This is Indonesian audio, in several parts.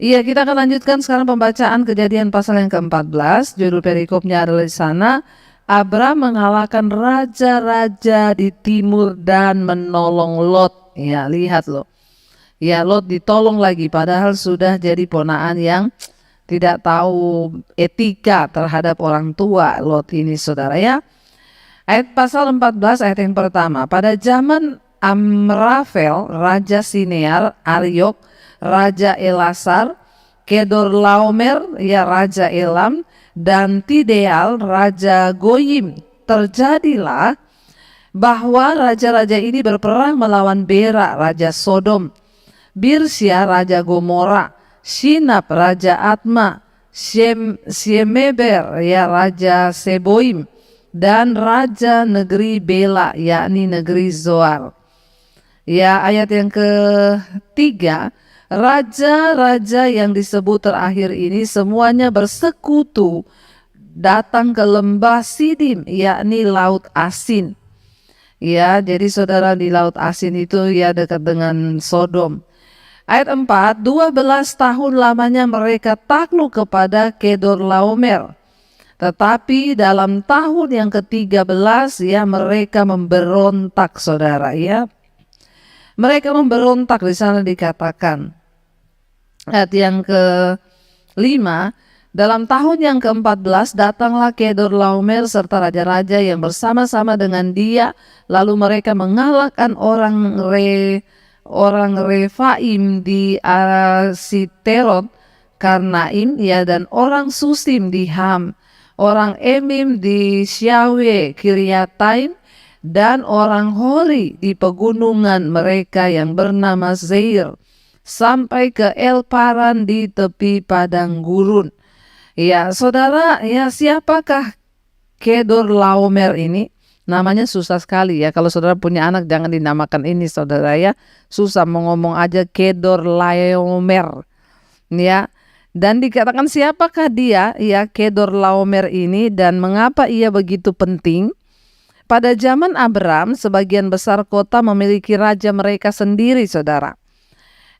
Iya, kita akan lanjutkan sekarang pembacaan Kejadian pasal yang ke-14. Judul perikopnya adalah di sana, Abram mengalahkan raja-raja di timur dan menolong Lot. Ya, lihat loh. Ya, Lot ditolong lagi padahal sudah jadi ponaan yang tidak tahu etika terhadap orang tua Lot ini, saudara ya. Ayat pasal 14 ayat yang pertama. Pada zaman Amrafel, Raja Sinear, Aryok, Raja Elasar, Kedorlaomer, ya Raja Elam, dan Tideal, Raja Goyim, terjadilah bahwa raja-raja ini berperang melawan Bera, Raja Sodom, Birsya, Raja Gomora, Shinab, Raja Atma, Shemeber, ya Raja Seboim, dan Raja negeri Bela, yakni negeri Zoar. Ya, ayat yang ketiga, raja-raja yang disebut terakhir ini semuanya bersekutu datang ke lembah Sidim, yakni Laut Asin. Ya, jadi saudara, di Laut Asin itu ya dekat dengan Sodom. Ayat 4, 12 tahun lamanya mereka takluk kepada Kedorlaomer. Tetapi dalam tahun yang ke-13 ya mereka memberontak, saudara ya. Mereka memberontak, di sana dikatakan. Ayat yang ke-5, dalam tahun yang ke-14 datanglah Kedorlaomer serta raja-raja yang bersama-sama dengan dia, lalu mereka mengalahkan orang Refaim di Asiterot Karnaim ya, dan orang Susim di Ham, orang Emim di Syawe Kiryataim, dan orang Hori di pegunungan mereka yang bernama Zeir, sampai ke El Paran di tepi padang gurun. Ya, saudara, ya siapakah Kedorlaomer ini? Namanya susah sekali ya. Kalau saudara punya anak jangan dinamakan ini, saudara ya. Susah mau ngomong aja Kedorlaomer. Ya. Dan dikatakan siapakah dia? Ya, Kedorlaomer ini, dan mengapa ia begitu penting? Pada zaman Abram, sebagian besar kota memiliki raja mereka sendiri, saudara.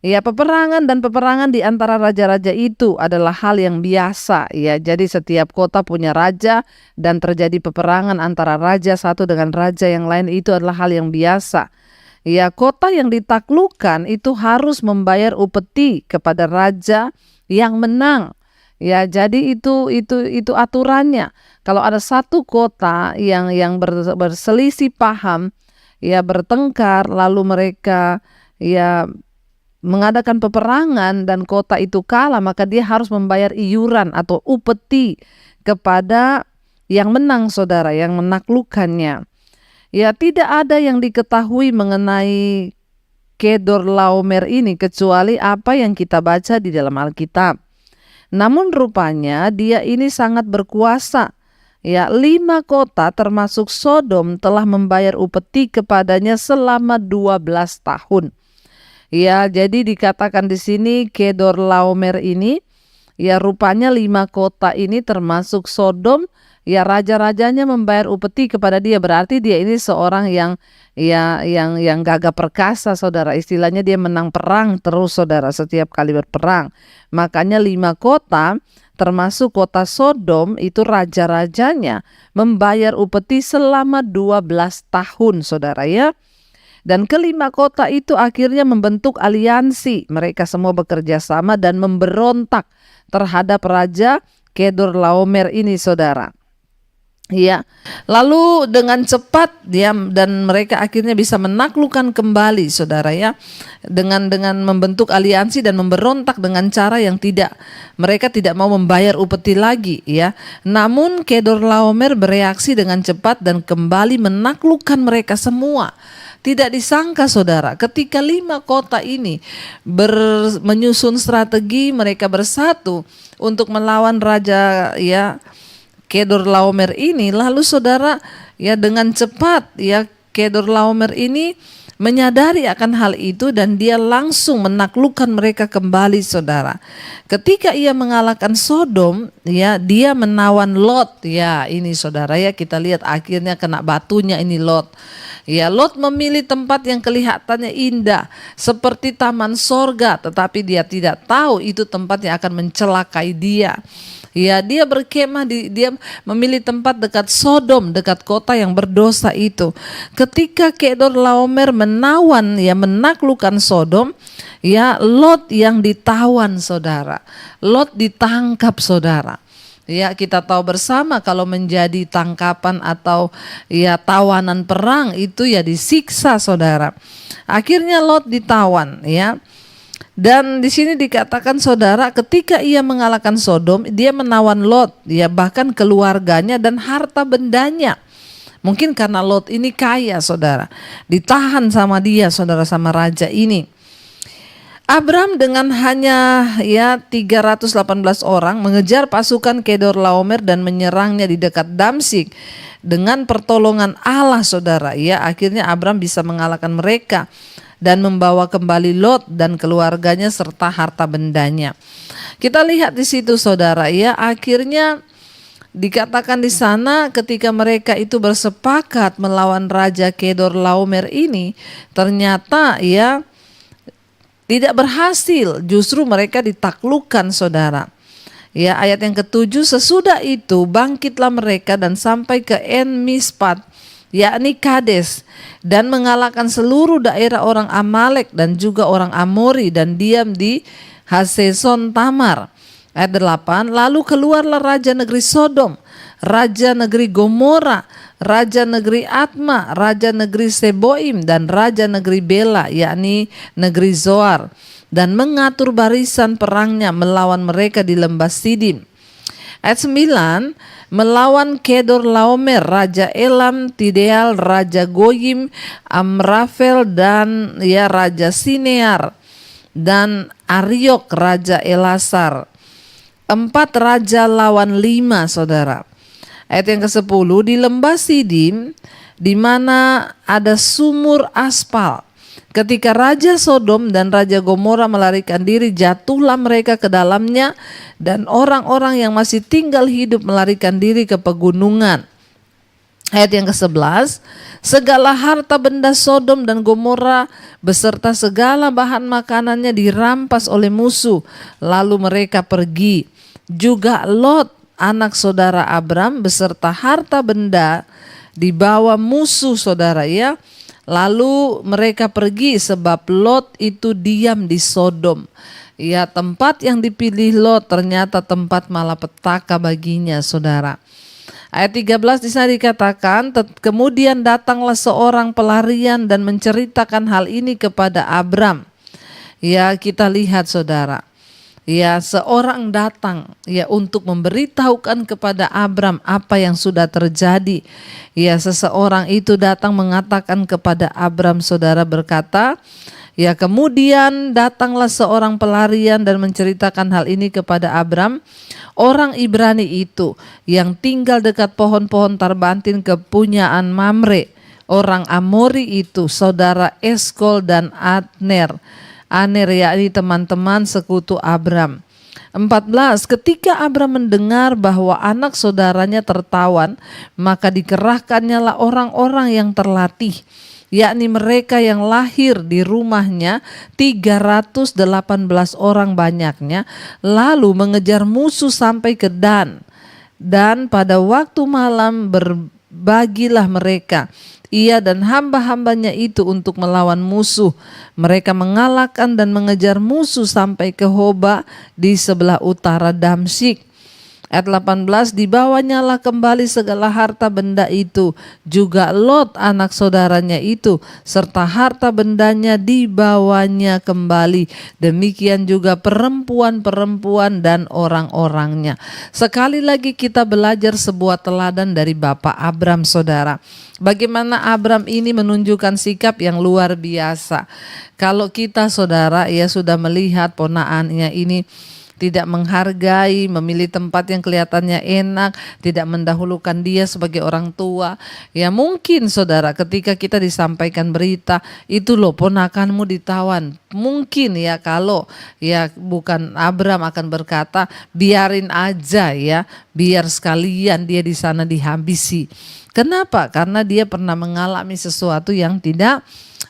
Ya, peperangan di antara raja-raja itu adalah hal yang biasa. Ya, jadi setiap kota punya raja dan terjadi peperangan antara raja satu dengan raja yang lain, itu adalah hal yang biasa. Ya, kota yang ditaklukkan itu harus membayar upeti kepada raja yang menang. Ya, jadi itu aturannya. Kalau ada satu kota yang berselisih paham, ya bertengkar, lalu mereka ya mengadakan peperangan dan kota itu kalah, maka dia harus membayar iuran atau upeti kepada yang menang, saudara, yang menaklukkannya. Ya, tidak ada yang diketahui mengenai Kedorlaomer ini kecuali apa yang kita baca di dalam Alkitab. Namun rupanya dia ini sangat berkuasa. Ya, 5 kota termasuk Sodom telah membayar upeti kepadanya selama 12 tahun. Ya, jadi dikatakan di sini Kedorlaomer ini, ya rupanya 5 kota ini termasuk Sodom, ya raja-rajanya membayar upeti kepada dia. Berarti dia ini seorang yang gagah perkasa, saudara. Istilahnya dia menang perang terus, saudara, setiap kali berperang. Makanya 5 kota termasuk kota Sodom itu raja-rajanya membayar upeti selama 12 tahun, saudara ya. Dan kelima kota itu akhirnya membentuk aliansi. Mereka semua bekerja sama dan memberontak terhadap Raja Kedorlaomer ini, saudara. Ya, lalu dengan cepat dia dan mereka akhirnya bisa menaklukkan kembali, saudara ya, dengan membentuk aliansi dan memberontak dengan cara yang mereka tidak mau membayar upeti lagi ya. Namun Kedorlaomer bereaksi dengan cepat dan kembali menaklukkan mereka semua. Tidak disangka, saudara, ketika 5 kota ini menyusun strategi, mereka bersatu untuk melawan raja ya Kedorlaomer ini, lalu saudara ya dengan cepat ya Kedorlaomer ini menyadari akan hal itu dan dia langsung menaklukkan mereka kembali, saudara. Ketika ia mengalahkan Sodom, ya, dia menawan Lot. Ya, ini saudara, ya, kita lihat akhirnya kena batunya ini Lot. Ya, Lot memilih tempat yang kelihatannya indah seperti taman sorga, tetapi dia tidak tahu itu tempat yang akan mencelakai dia. Ya, dia berkemah dia memilih tempat dekat Sodom, dekat kota yang berdosa itu. Ketika Kedorlaomer menawan, ya, menaklukkan Sodom, ya, Lot yang ditawan, saudara. Lot ditangkap, saudara. Ya, kita tahu bersama kalau menjadi tangkapan atau, ya, tawanan perang itu, ya, disiksa, saudara. Akhirnya Lot ditawan, ya. Dan di sini dikatakan, saudara, ketika ia mengalahkan Sodom, dia menawan Lot, ya, bahkan keluarganya dan harta bendanya. Mungkin karena Lot ini kaya, saudara, ditahan sama dia, saudara, sama raja ini. Abram dengan hanya, ya, 318 orang mengejar pasukan Kedorlaomer dan menyerangnya di dekat Damsyik. Dengan pertolongan Allah, saudara, ya, akhirnya Abram bisa mengalahkan mereka dan membawa kembali Lot dan keluarganya serta harta bendanya. Kita lihat di situ, saudara, ya, akhirnya dikatakan di sana ketika mereka itu bersepakat melawan Raja Kedorlaomer ini, ternyata, ya, tidak berhasil, justru mereka ditaklukkan, saudara. Ya, ayat yang ke-7, sesudah itu bangkitlah mereka dan sampai ke En Mispat, yakni Kades, dan mengalahkan seluruh daerah orang Amalek dan juga orang Amori dan diam di Haseson Tamar. Ayat 8, lalu keluarlah raja negeri Sodom, raja negeri Gomora, raja negeri Atma, raja negeri Seboim, dan raja negeri Bela, yakni negeri Zoar, dan mengatur barisan perangnya melawan mereka di lembah Sidim. Ayat 9, melawan Kedorlaomer, raja Elam, Tideal, raja Goyim, Amrafel, dan, ya, raja Sinear, dan Ariok, raja Elasar. 4 raja lawan 5, saudara. Ayat yang ke-10, di lembah Sidim, di mana ada sumur aspal. Ketika Raja Sodom dan Raja Gomora melarikan diri, jatuhlah mereka ke dalamnya, dan orang-orang yang masih tinggal hidup melarikan diri ke pegunungan. Ayat yang ke-11, segala harta benda Sodom dan Gomora beserta segala bahan makanannya dirampas oleh musuh, lalu mereka pergi. Juga Lot, anak saudara Abram, beserta harta benda dibawa musuh, saudara, ya. Lalu mereka pergi sebab Lot itu diam di Sodom. Ya, tempat yang dipilih Lot ternyata tempat malapetaka baginya, saudara. Ayat 13 di sana dikatakan, kemudian datanglah seorang pelarian dan menceritakan hal ini kepada Abram. Ya, kita lihat, saudara. Ya, seorang datang, ya, untuk memberitahukan kepada Abram apa yang sudah terjadi. Ya, seseorang itu datang mengatakan kepada Abram, saudara, berkata, ya, kemudian datanglah seorang pelarian dan menceritakan hal ini kepada Abram. Orang Ibrani itu yang tinggal dekat pohon-pohon tarbantin kepunyaan Mamre, orang Amori itu, saudara Eskol dan Aner, yakni teman-teman sekutu Abram. 14, ketika Abram mendengar bahwa anak saudaranya tertawan, maka dikerahkannya lah orang-orang yang terlatih, yakni mereka yang lahir di rumahnya, 318 orang banyaknya, lalu mengejar musuh sampai ke Dan. Dan pada waktu malam berbagilah mereka, ia dan hamba-hambanya itu, untuk melawan musuh. Mereka mengalahkan dan mengejar musuh sampai ke Hoba di sebelah utara Damsyik. Ayat 18, dibawanyalah kembali segala harta benda itu, juga Lot anak saudaranya itu, serta harta bendanya dibawanya kembali. Demikian juga perempuan-perempuan dan orang-orangnya. Sekali lagi kita belajar sebuah teladan dari Bapak Abram, saudara. Bagaimana Abram ini menunjukkan sikap yang luar biasa. Kalau kita, saudara, ya, sudah melihat ponaannya ini, tidak menghargai, memilih tempat yang kelihatannya enak, tidak mendahulukan dia sebagai orang tua. Ya mungkin saudara ketika kita disampaikan berita, itu loh ponakanmu ditawan. Mungkin ya kalau ya bukan Abram akan berkata biarin aja ya, biar sekalian dia di sana dihabisi. Kenapa? Karena dia pernah mengalami sesuatu yang tidak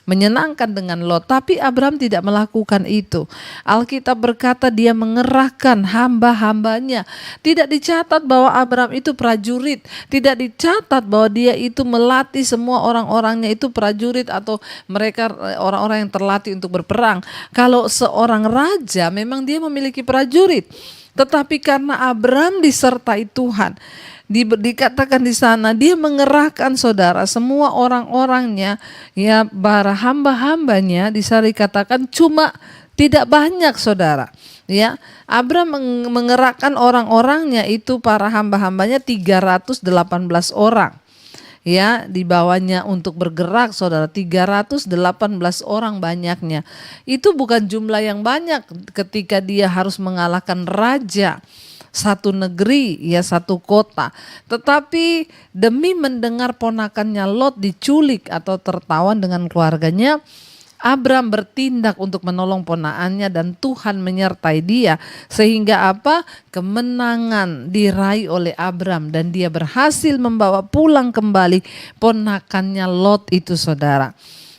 menyenangkan dengan Lot, tapi Abram tidak melakukan itu. Alkitab berkata dia mengerahkan hamba-hambanya. Tidak dicatat bahwa Abram itu prajurit, tidak dicatat bahwa dia itu melatih semua orang-orangnya itu prajurit atau mereka orang-orang yang terlatih untuk berperang. Kalau seorang raja memang dia memiliki prajurit, tetapi karena Abram disertai Tuhan, dikatakan di sana dia mengerahkan saudara semua orang-orangnya, ya para hamba-hambanya, bisa dikatakan cuma tidak banyak saudara. Ya, Abram mengerahkan orang-orangnya itu para hamba-hambanya 318 orang. Ya, dibawanya untuk bergerak saudara 318 orang banyaknya. Itu bukan jumlah yang banyak ketika dia harus mengalahkan raja satu negeri, ya satu kota. Tetapi demi mendengar ponakannya Lot diculik atau tertawan dengan keluarganya, Abram bertindak untuk menolong ponakannya dan Tuhan menyertai dia. Sehingga apa? Kemenangan diraih oleh Abram dan dia berhasil membawa pulang kembali ponakannya Lot itu saudara.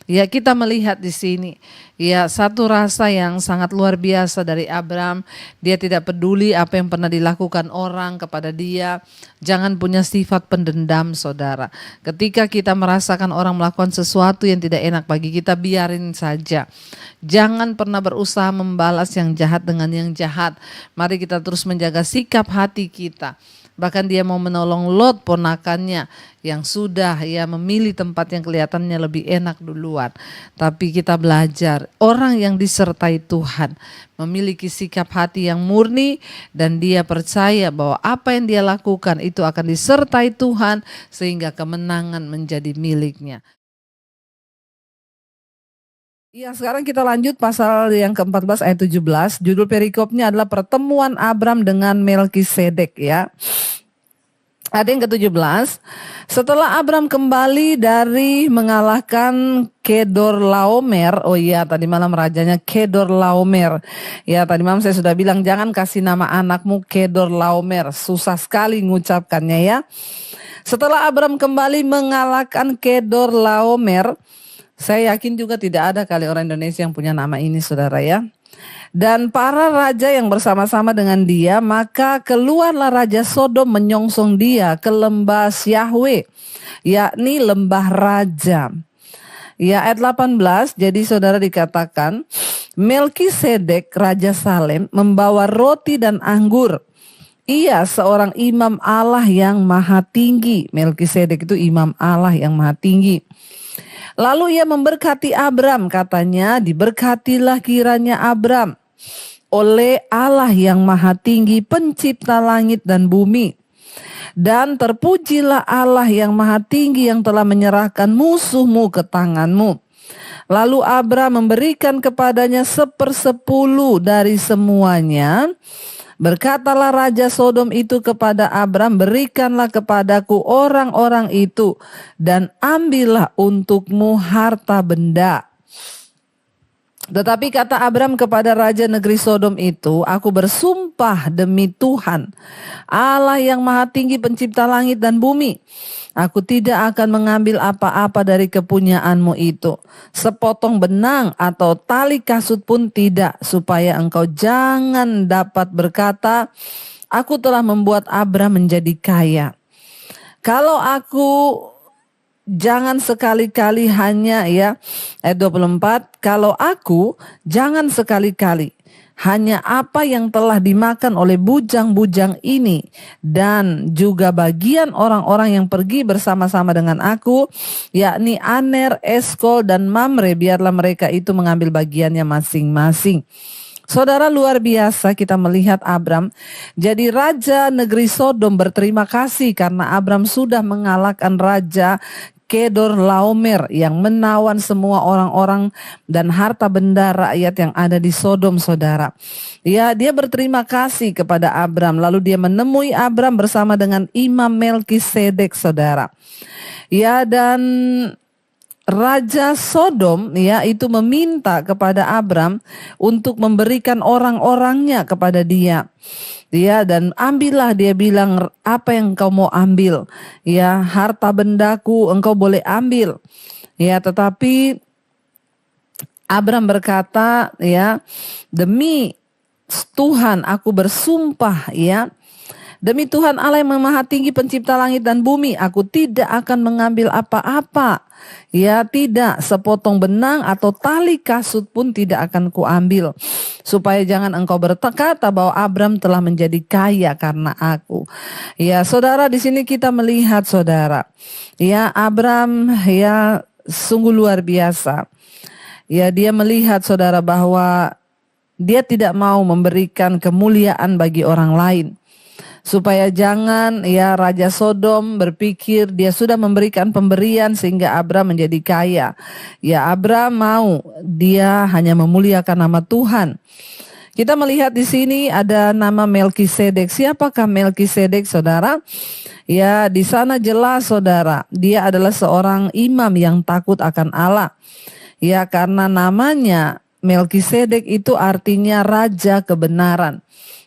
Ya kita melihat di sini ya satu rasa yang sangat luar biasa dari Abram. Dia tidak peduli apa yang pernah dilakukan orang kepada dia. Jangan punya sifat pendendam saudara. Ketika kita merasakan orang melakukan sesuatu yang tidak enak bagi kita, biarin saja. Jangan pernah berusaha membalas yang jahat dengan yang jahat. Mari kita terus menjaga sikap hati kita. Bahkan dia mau menolong Lot ponakannya yang sudah ya memilih tempat yang kelihatannya lebih enak duluan. Tapi kita belajar orang yang disertai Tuhan memiliki sikap hati yang murni dan dia percaya bahwa apa yang dia lakukan itu akan disertai Tuhan sehingga kemenangan menjadi miliknya. Ya, sekarang kita lanjut pasal yang ke-14 ayat 17. Judul perikopnya adalah pertemuan Abram dengan Melkisedek ya. Ada yang ke-17. Setelah Abram kembali dari mengalahkan Kedorlaomer. Oh iya, tadi malam rajanya Kedorlaomer. Ya, tadi malam saya sudah bilang jangan kasih nama anakmu Kedorlaomer. Susah sekali mengucapkannya ya. Setelah Abram kembali mengalahkan Kedorlaomer, saya yakin juga tidak ada kali orang Indonesia yang punya nama ini saudara ya. Dan para raja yang bersama-sama dengan dia, maka keluarlah Raja Sodom menyongsong dia ke lembah Yahweh, yakni lembah raja. Ya, ayat 18, jadi saudara dikatakan, Melkisedek Raja Salem membawa roti dan anggur. Ia seorang imam Allah yang maha tinggi. Melkisedek itu imam Allah yang maha tinggi. Lalu ia memberkati Abram, katanya, diberkatilah kiranya Abram oleh Allah yang maha tinggi pencipta langit dan bumi. Dan terpujilah Allah yang maha tinggi yang telah menyerahkan musuhmu ke tanganmu. Lalu Abram memberikan kepadanya 1/10 dari semuanya. Berkatalah Raja Sodom itu kepada Abram, berikanlah kepadaku orang-orang itu dan ambillah untukmu harta benda. Tetapi kata Abram kepada Raja negeri Sodom itu, aku bersumpah demi Tuhan, Allah yang maha tinggi pencipta langit dan bumi, aku tidak akan mengambil apa-apa dari kepunyaanmu itu, sepotong benang atau tali kasut pun tidak, supaya engkau jangan dapat berkata, aku telah membuat Abram menjadi kaya. Kalau aku jangan sekali-kali hanya ya, ayat 24, kalau aku jangan sekali-kali hanya apa yang telah dimakan oleh bujang-bujang ini dan juga bagian orang-orang yang pergi bersama-sama dengan aku, yakni Aner, Eskol dan Mamre, biarlah mereka itu mengambil bagiannya masing-masing. Saudara, luar biasa kita melihat Abram. Jadi Raja negeri Sodom berterima kasih karena Abram sudah mengalahkan Raja Kedor Laomer yang menawan semua orang-orang dan harta benda rakyat yang ada di Sodom, saudara. Ya, dia berterima kasih kepada Abram, lalu dia menemui Abram bersama dengan Imam Melkisedek, saudara. Ya, dan Raja Sodom ya itu meminta kepada Abram untuk memberikan orang-orangnya kepada dia. Ya, dan ambillah, dia bilang, apa yang engkau mau ambil? Ya, harta bendaku engkau boleh ambil. Ya, tetapi Abram berkata, ya, demi Tuhan aku bersumpah, ya, demi Tuhan Allah yang Maha Tinggi pencipta langit dan bumi, aku tidak akan mengambil apa-apa. Ya, tidak sepotong benang atau tali kasut pun tidak akan kuambil. Supaya jangan engkau berkata bahwa Abram telah menjadi kaya karena aku. Ya, saudara, di sini kita melihat, saudara, ya, Abram ya sungguh luar biasa. Ya, dia melihat, saudara, bahwa dia tidak mau memberikan kemuliaan bagi orang lain. Supaya jangan ya Raja Sodom berpikir dia sudah memberikan pemberian sehingga Abram menjadi kaya. Ya, Abram mau dia hanya memuliakan nama Tuhan. Kita melihat di sini ada nama Melkisedek. Siapakah Melkisedek, saudara? Ya, di sana jelas, saudara, dia adalah seorang imam yang takut akan Allah. Ya, karena namanya Melkisedek itu artinya raja kebenaran.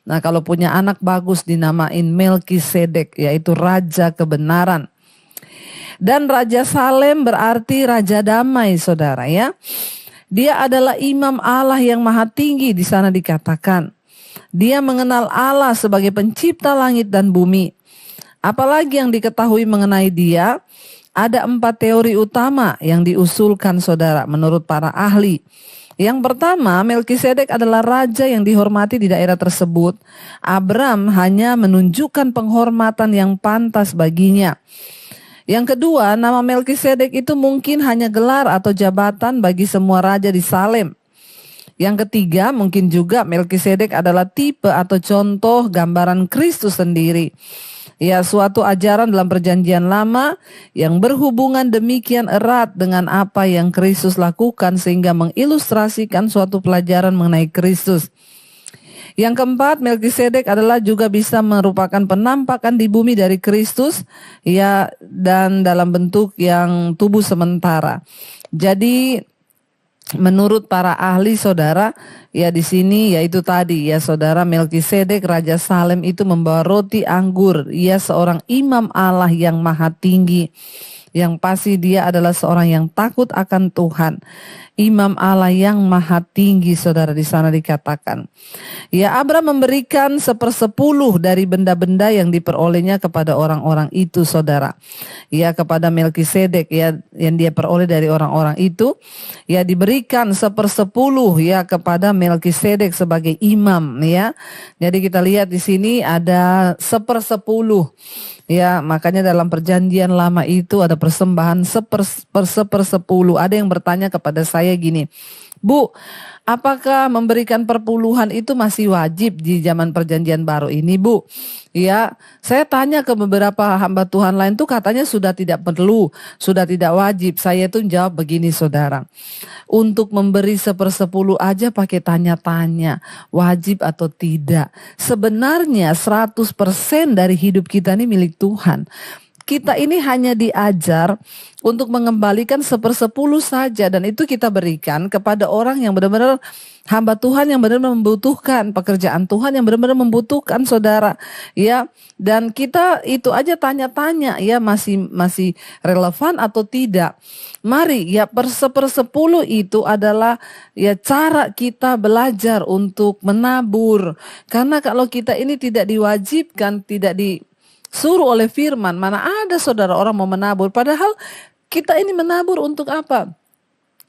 Nah, kalau punya anak bagus dinamain Melkisedek, yaitu raja kebenaran. Dan Raja Salem berarti raja damai, saudara, ya. Dia adalah imam Allah yang maha tinggi, di sana dikatakan. Dia mengenal Allah sebagai pencipta langit dan bumi. Apalagi yang diketahui mengenai dia? Ada 4 teori utama yang diusulkan, saudara, menurut para ahli. Yang pertama, Melkisedek adalah raja yang dihormati di daerah tersebut. Abram hanya menunjukkan penghormatan yang pantas baginya. Yang kedua, nama Melkisedek itu mungkin hanya gelar atau jabatan bagi semua raja di Salem. Yang ketiga, mungkin juga Melkisedek adalah tipe atau contoh gambaran Kristus sendiri. Ya, suatu ajaran dalam perjanjian lama yang berhubungan demikian erat dengan apa yang Kristus lakukan sehingga mengilustrasikan suatu pelajaran mengenai Kristus. Yang keempat, Melkisedek adalah juga bisa merupakan penampakan di bumi dari Kristus, ya, dan dalam bentuk yang tubuh sementara. Jadi menurut para ahli, saudara, ya di sini yaitu tadi ya saudara, Melkisedek Raja Salem itu membawa roti anggur. Ia seorang imam Allah yang maha tinggi. Yang pasti dia adalah seorang yang takut akan Tuhan. Imam Allah yang maha tinggi, saudara, di sana dikatakan. Ya, Abram memberikan 1/10 dari benda-benda yang diperolehnya kepada orang-orang itu, saudara. Ya, kepada Melkisedek ya yang dia peroleh dari orang-orang itu, ya diberikan 1/10 ya kepada Melkisedek sebagai imam, ya. Jadi kita lihat di sini ada 1/10. Ya, makanya dalam perjanjian lama itu ada persembahan 1/10. Ada yang bertanya kepada saya gini, Bu, apakah memberikan perpuluhan itu masih wajib di zaman perjanjian baru ini, Bu? Ya, saya tanya ke beberapa hamba Tuhan lain tuh katanya sudah tidak perlu, sudah tidak wajib. Saya tuh jawab begini, saudara. Untuk memberi 1/10 aja pakai tanya-tanya, wajib atau tidak. Sebenarnya 100% dari hidup kita ini milik Tuhan. Kita ini hanya diajar untuk mengembalikan 1/10 saja, dan itu kita berikan kepada orang yang benar-benar hamba Tuhan yang benar-benar membutuhkan, pekerjaan Tuhan yang benar-benar membutuhkan, saudara. Ya, dan kita itu aja tanya-tanya, ya masih relevan atau tidak. Mari ya 1/10 itu adalah ya cara kita belajar untuk menabur. Karena kalau kita ini tidak diwajibkan, tidak disuruh oleh firman, mana ada saudara orang mau menabur. Padahal kita ini menabur untuk apa?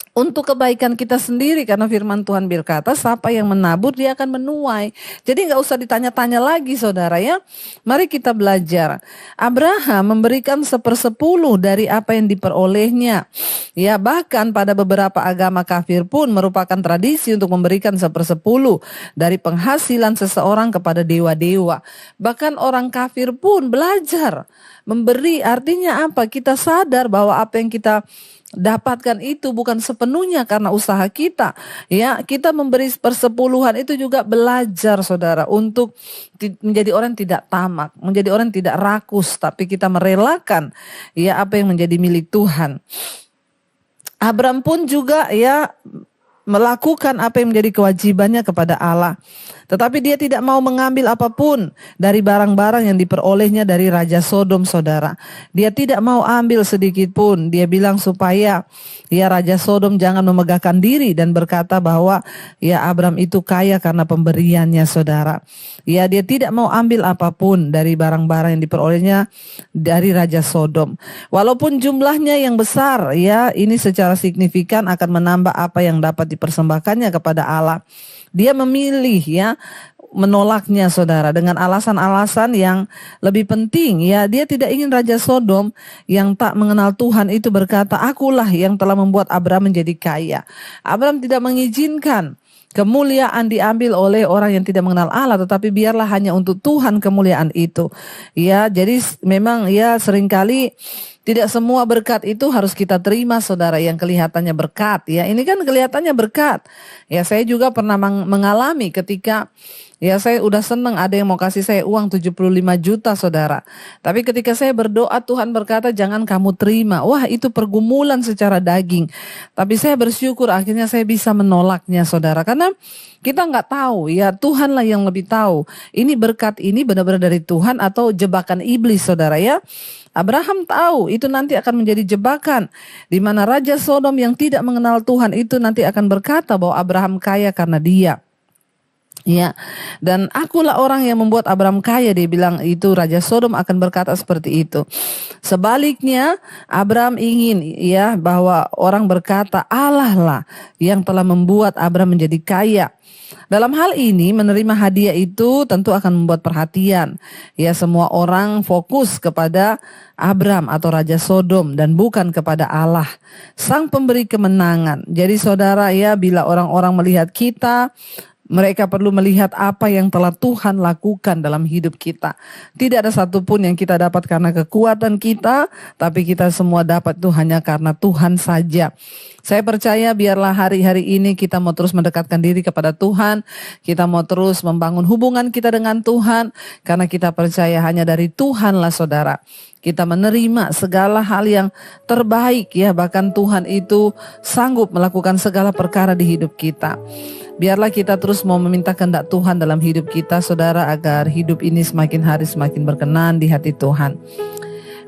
Untuk kebaikan kita sendiri, karena firman Tuhan berkata siapa yang menabur dia akan menuai. Jadi nggak usah ditanya-tanya lagi, saudara, ya. Mari kita belajar. Abraham memberikan 1/10 dari apa yang diperolehnya. Ya, bahkan pada beberapa agama kafir pun merupakan tradisi untuk memberikan 1/10 dari penghasilan seseorang kepada dewa-dewa. Bahkan orang kafir pun belajar Memberi artinya apa? Kita sadar bahwa apa yang kita dapatkan itu bukan sepenuhnya karena usaha kita. Ya, kita memberi persepuluhan itu juga belajar saudara untuk menjadi orang tidak tamak, menjadi orang tidak rakus, tapi kita merelakan ya apa yang menjadi milik Tuhan. Abram pun juga ya melakukan apa yang menjadi kewajibannya kepada Allah. Tetapi dia tidak mau mengambil apapun dari barang-barang yang diperolehnya dari Raja Sodom, saudara. Dia tidak mau ambil sedikit pun. Dia bilang supaya ya Raja Sodom jangan memegahkan diri dan berkata bahwa ya Abram itu kaya karena pemberiannya, saudara. Ya, dia tidak mau ambil apapun dari barang-barang yang diperolehnya dari Raja Sodom. Walaupun jumlahnya yang besar, ya ini secara signifikan akan menambah apa yang dapat dipersembahkannya kepada Allah. Dia memilih ya menolaknya, saudara, dengan alasan-alasan yang lebih penting. Ya, dia tidak ingin Raja Sodom yang tak mengenal Tuhan itu berkata, akulah yang telah membuat Abram menjadi kaya. Abram tidak mengizinkan kemuliaan diambil oleh orang yang tidak mengenal Allah, tetapi biarlah hanya untuk Tuhan kemuliaan itu. Ya, jadi memang ya seringkali tidak semua berkat itu harus kita terima, saudara, yang kelihatannya berkat. Ya, ini kan kelihatannya berkat. Ya, saya juga pernah mengalami ketika ya saya udah seneng ada yang mau kasih saya uang 75 juta, saudara. Tapi ketika saya berdoa, Tuhan berkata jangan kamu terima. Wah, itu pergumulan secara daging. Tapi saya bersyukur akhirnya saya bisa menolaknya, saudara. Karena kita nggak tahu, ya Tuhanlah yang lebih tahu. Ini berkat ini benar-benar dari Tuhan atau jebakan iblis, saudara ya. Abraham tahu itu nanti akan menjadi jebakan di mana Raja Sodom yang tidak mengenal Tuhan itu nanti akan berkata bahwa Abraham kaya karena dia. Ya, dan akulah orang yang membuat Abraham kaya, dia bilang itu Raja Sodom akan berkata seperti itu. Sebaliknya, Abraham ingin ya bahwa orang berkata Allah lah yang telah membuat Abraham menjadi kaya. Dalam hal ini menerima hadiah itu tentu akan membuat perhatian. Ya, semua orang fokus kepada Abram atau Raja Sodom dan bukan kepada Allah, Sang Pemberi kemenangan. Jadi saudara ya, bila orang-orang melihat kita, mereka perlu melihat apa yang telah Tuhan lakukan dalam hidup kita. Tidak ada satupun yang kita dapat karena kekuatan kita, tapi kita semua dapat itu hanya karena Tuhan saja. Saya percaya biarlah hari-hari ini kita mau terus mendekatkan diri kepada Tuhan. Kita mau terus membangun hubungan kita dengan Tuhan. Karena kita percaya hanya dari Tuhanlah, saudara, kita menerima segala hal yang terbaik ya. Bahkan Tuhan itu sanggup melakukan segala perkara di hidup kita. Biarlah kita terus mau meminta kehendak Tuhan dalam hidup kita, saudara, agar hidup ini semakin hari semakin berkenan di hati Tuhan.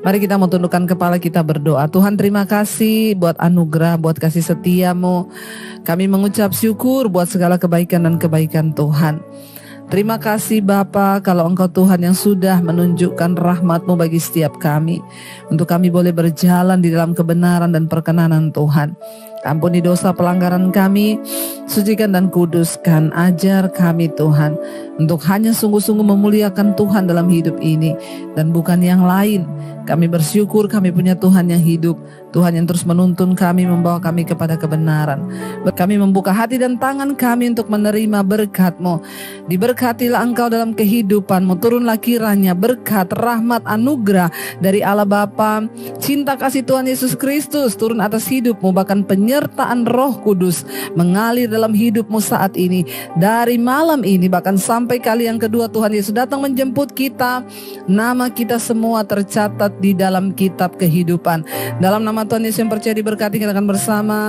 Mari kita mau tundukkan kepala, kita berdoa. Tuhan, terima kasih buat anugerah, buat kasih setiamu. Kami mengucap syukur buat segala kebaikan dan kebaikan Tuhan. Terima kasih Bapa, kalau Engkau Tuhan yang sudah menunjukkan rahmat-Mu bagi setiap kami, untuk kami boleh berjalan di dalam kebenaran dan perkenanan Tuhan. Ampuni dosa pelanggaran kami, sucikan dan kuduskan, ajar kami Tuhan, untuk hanya sungguh-sungguh memuliakan Tuhan dalam hidup ini, dan bukan yang lain. Kami bersyukur kami punya Tuhan yang hidup, Tuhan yang terus menuntun kami, membawa kami kepada kebenaran. Kami membuka hati dan tangan kami untuk menerima berkat-Mu. Diberkatilah Engkau dalam kehidupan-Mu, turunlah kiranya berkat, rahmat, anugerah dari Allah Bapa, cinta kasih Tuhan Yesus Kristus turun atas hidup-Mu, bahkan penyertaan Roh Kudus mengalir dalam hidup-Mu saat ini, dari malam ini bahkan sampai kali yang kedua Tuhan Yesus datang menjemput kita. Nama kita semua tercatat di dalam kitab kehidupan. Dalam nama Tuhan Yesus yang percaya diberkati, kita akan bersama.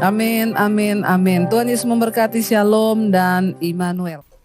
Amin, amin, amin. Tuhan Yesus memberkati. Shalom dan Immanuel.